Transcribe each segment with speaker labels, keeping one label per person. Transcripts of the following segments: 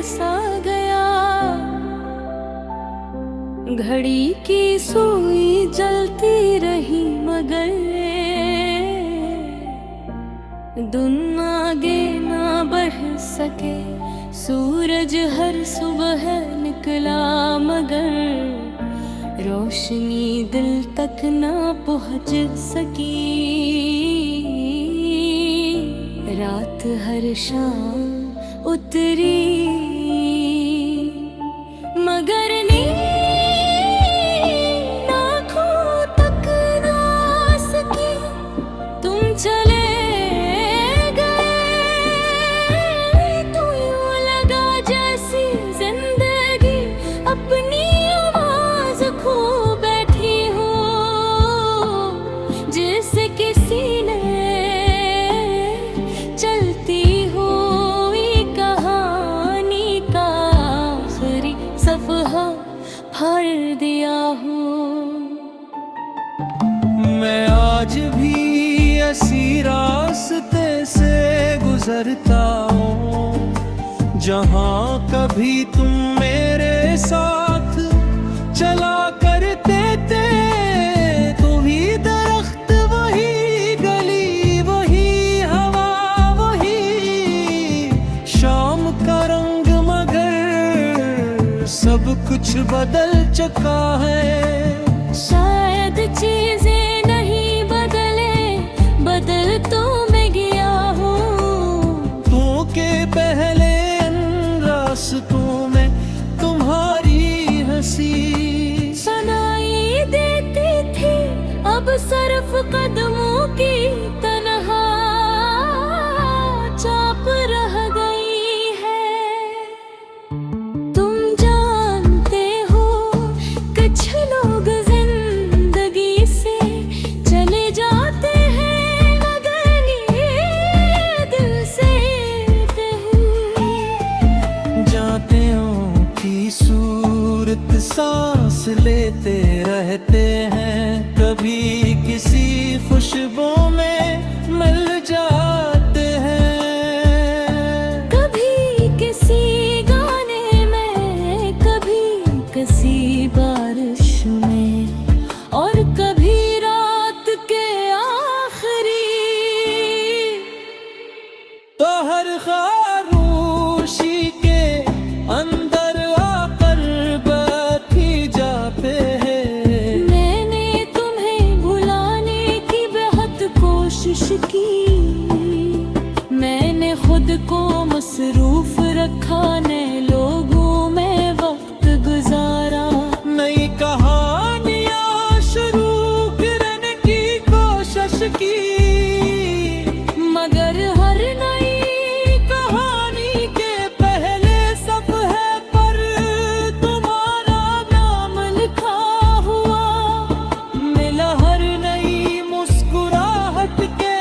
Speaker 1: सा गया। घड़ी की सुई जलती रही मगर दिन आगे ना बढ़ सके। सूरज हर सुबह निकला मगर रोशनी दिल तक ना पहुँच सकी। रात हर शाम उतरी मगर नींद आँखों तक ना सकी। तुम चले गए तो यूं लगा जैसी जिंदगी अपनी आवाज खो बैठी हो। जिसे किसी ने चलती हुई कहानी का आखिरी सफहा फाड़ दिया हो।
Speaker 2: मैं आज भी ऐसी रास्ते से गुजरता हूँ जहाँ कभी तुम मेरे साथ चला करते थे। तू ही दरख्त वही गली वही हवा वही शाम का रंग मगर सब कुछ बदल चुका है।
Speaker 1: शायद चीजें नहीं बदले बदल तो मैं गया हूँ।
Speaker 2: तू के पहले इन रास्तों में तुम्हारी हंसी
Speaker 1: सुनाई देती थी अब सिर्फ कदमों की तन्हा चाप रह गई है। तुम जानते हो कुछ लोग जिंदगी से चले जाते हैं मगर ये दिल से हुई।
Speaker 2: जाते हो की सूरत सांस लेते रहते हैं। कभी किसी खुशबू में मिल जाते हैं।
Speaker 1: कभी किसी गाने में कभी किसी बारिश में और कभी रात के आखिरी
Speaker 2: तो हर खामोशी के अंदर आकर बैठी जाते हैं।
Speaker 1: मैंने तुम्हें भुलाने की बेहद कोशिश की। मैंने खुद को मसरूफ रखा नए लोगों में वक्त गुजारा।
Speaker 2: नई कहानियां शुरू करने की कोशिश की
Speaker 1: मगर हर नई
Speaker 2: कहानी के पहले सफ़े पर तुम्हारा नाम
Speaker 1: लिखा हुआ।
Speaker 2: मिला। हर नई मुस्कुराहट के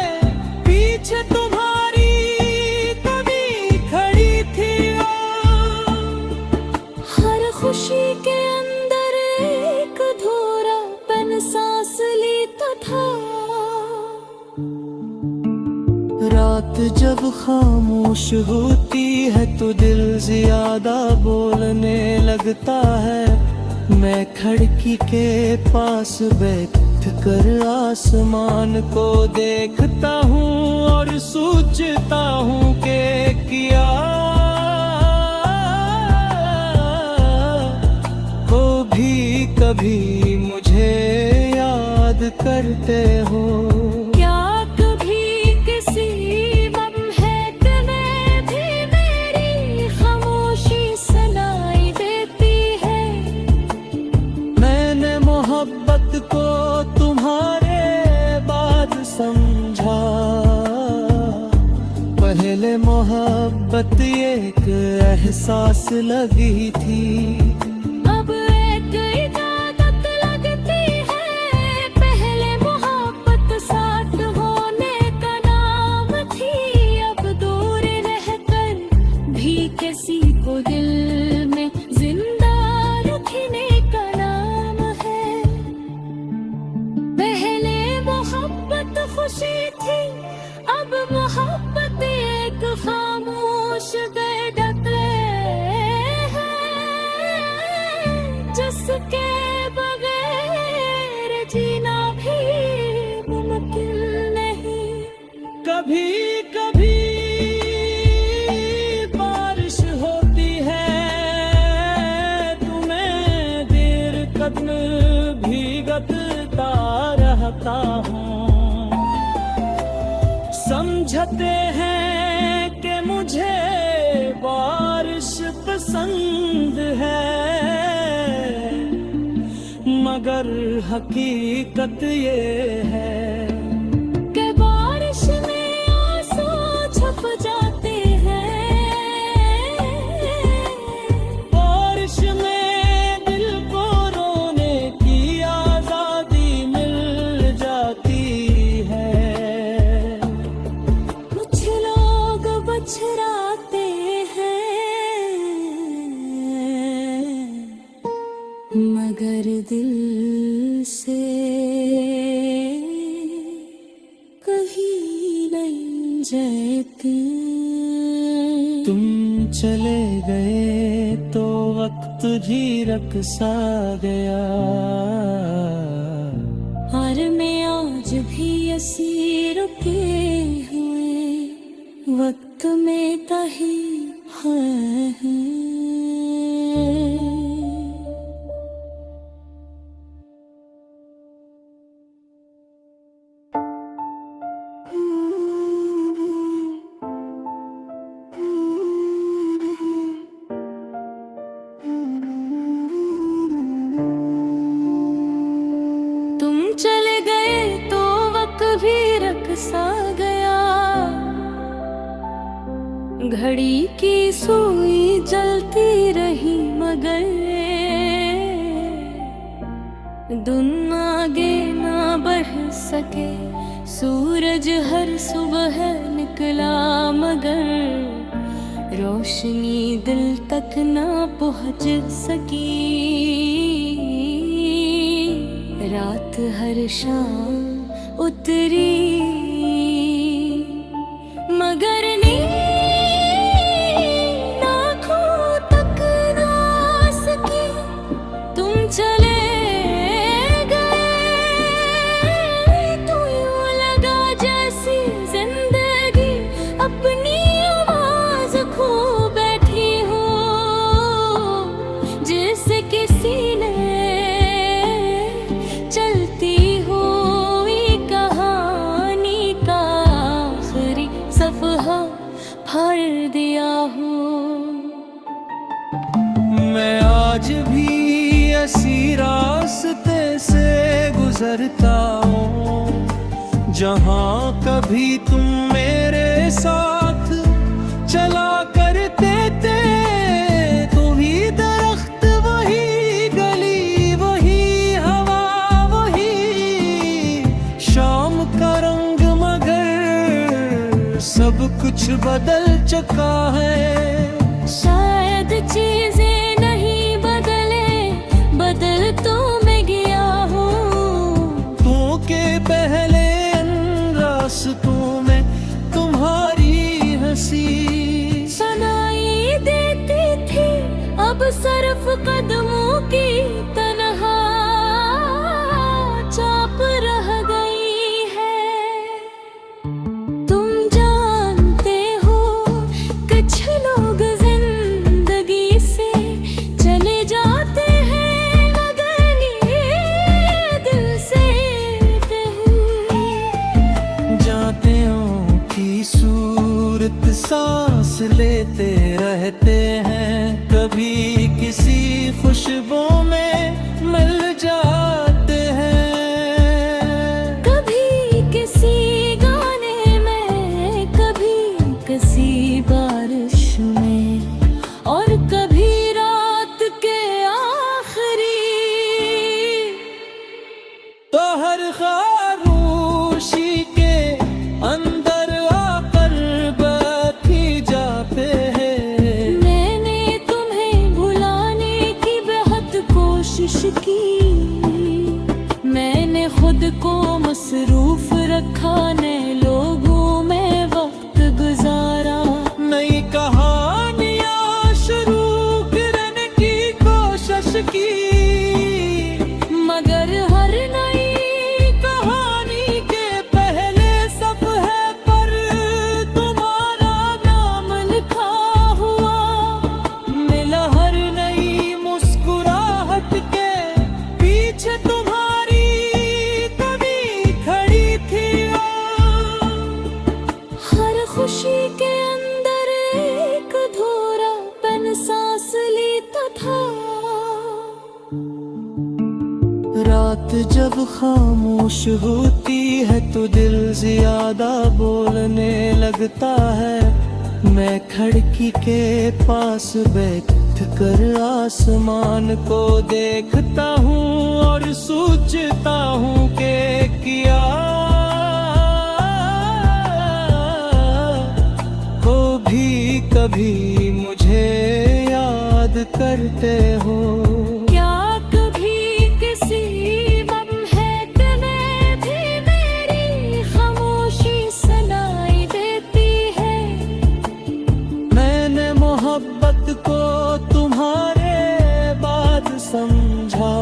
Speaker 2: पीछे तुम्हारी कमी खड़ी थी।
Speaker 1: हर खुशी के अंदर एक अधूरापन सांस लेता था।
Speaker 2: रात जब खामोश होती है तो दिल ज्यादा बोलने लगता है। मैं खिड़की के पास बैठ कर आसमान को देखता हूँ और सोचता हूँ कि क्या वो भी कभी मुझे याद करते हो।
Speaker 1: क्या कभी किसी लम्हे में भी मेरी खामोशी सुनाई देती है।
Speaker 2: मैंने मोहब्बत को तुम्हारे बाद समझा। पहले मोहब्बत एक एहसास लगी थी।
Speaker 1: अब एक इबादत लगती है। पहले मोहब्बत साथ होने का नाम थी। अब दूर रहकर भी किसी को दिल में जिंदा रखने का नाम है। पहले मोहब्बत खुशी थी अब मोहब्बत एक खामोश बेधक
Speaker 2: हूँ। समझते हैं कि मुझे बारिश पसंद है, मगर हकीकत ये है
Speaker 1: कि बारिश में आंसू छप जाते हैं,
Speaker 2: बारिश में दिल को रोने की आजादी मिल जाती है।
Speaker 1: कुछ लोग बछड़ाते हैं, मगर दिल से कहीं नहीं जाते।
Speaker 2: तुम चले गए तो वक्त भी रकसा गया,
Speaker 1: और मैं आज भी असीर रुके हुए वक्त में तही है। तुम चले गए तो वक्त भी रकसा गया, घड़ी की सुई जलती रही मगर दिन आगे ना बढ़ सके। सूरज हर सुबह निकला मगर रोशनी दिल तक ना पहुंच सकी। रात हर शाम उतरी मगर नींद आँखों तक ना सकी। तुम चले गए तो यूं लगा जैसी जिंदगी अपनी आवाज खो बैठी हो, जिसे किसी ने चलती हुई कहानी का आखिरी सफहा फाड़ दिया हो।
Speaker 2: मैं आज भी ऐसी रास्ते से गुजरता हूँ जहाँ कभी तुम मेरे साथ चला करते थे। तू ही दरख्त वही गली वही हवा वही शाम का रंग, मगर सब कुछ बदल चुका है।
Speaker 1: शायद चीजें नहीं बदले, बदल तो मैं गया हूँ।
Speaker 2: तू के पहले रास्तों में तुम्हारी हंसी
Speaker 1: सुनाई देती थी, अब सिर्फ कदमों की तन्हा चाप रह गई है। तुम जानते हो कुछ लोग जिंदगी से चले जाते हैं मगर ये दिल से
Speaker 2: जाते हो की सूरत सांस लेते रहते हैं, कभी किसी खुशबू में मिल जाते हैं।
Speaker 1: कभी किसी गाने में, कभी किसी बारिश में, और कभी रात के आखिरी
Speaker 2: तो हर खामोशी के अंदर आकर बैठी जाते हैं। बात जब खामोश होती है तो दिल ज्यादा बोलने लगता है। मैं खिड़की के पास बैठ कर आसमान को देखता हूँ और सोचता हूँ कि क्या हो भी कभी मुझे याद करते हो।
Speaker 1: क्या कभी किसी लम्हे में भी मेरी खामोशी सुनाई देती है?
Speaker 2: मैंने मोहब्बत को तुम्हारे बाद समझा।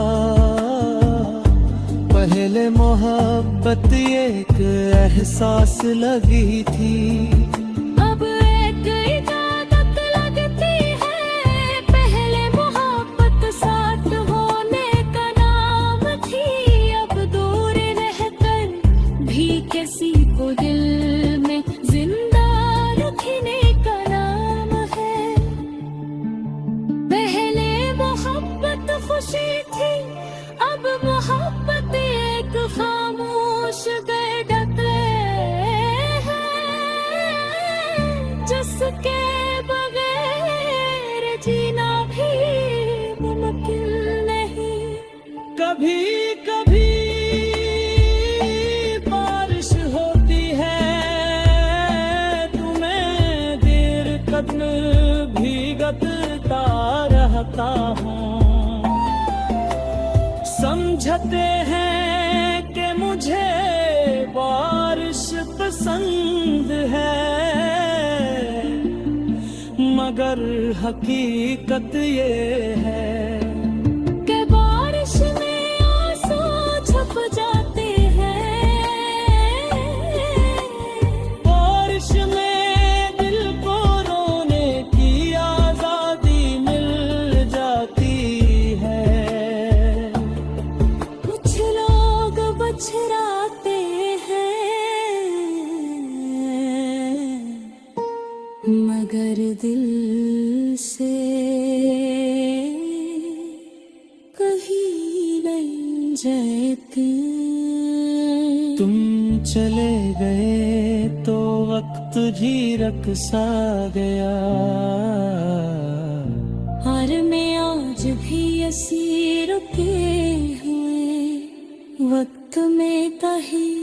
Speaker 2: पहले मोहब्बत एक एहसास लगी थी,
Speaker 1: अब एक इजाजत लगती है। पहले मोहब्बत साथ होने का नाम थी, अब दूर रहकर भी किसी को दिल में जिंदा रखने का नाम है। पहले मोहब्बत खुशी थी, अब मोहब्बत एक खामोश गर्दत है, जिसके बगैर जीना भी मुमकिन नहीं।
Speaker 2: कभी कभी बारिश होती है, तुम्हें देर कदम भीगता रहता हूँ। समझते हैं कि मुझे बारिश पसंद है, मगर हकीकत ये है
Speaker 1: कि बारिश में आंसू छुप जाते हैं।
Speaker 2: बारिश में दिल को रोने की आजादी मिल जाती है।
Speaker 1: कुछ लोग बछराते हैं, मगर दिल से कहीं नहीं जाते।
Speaker 2: तुम चले गए तो वक्त भी रख सा गया,
Speaker 1: और मैं आज भी असीर रुके हुए वक्त में कहीं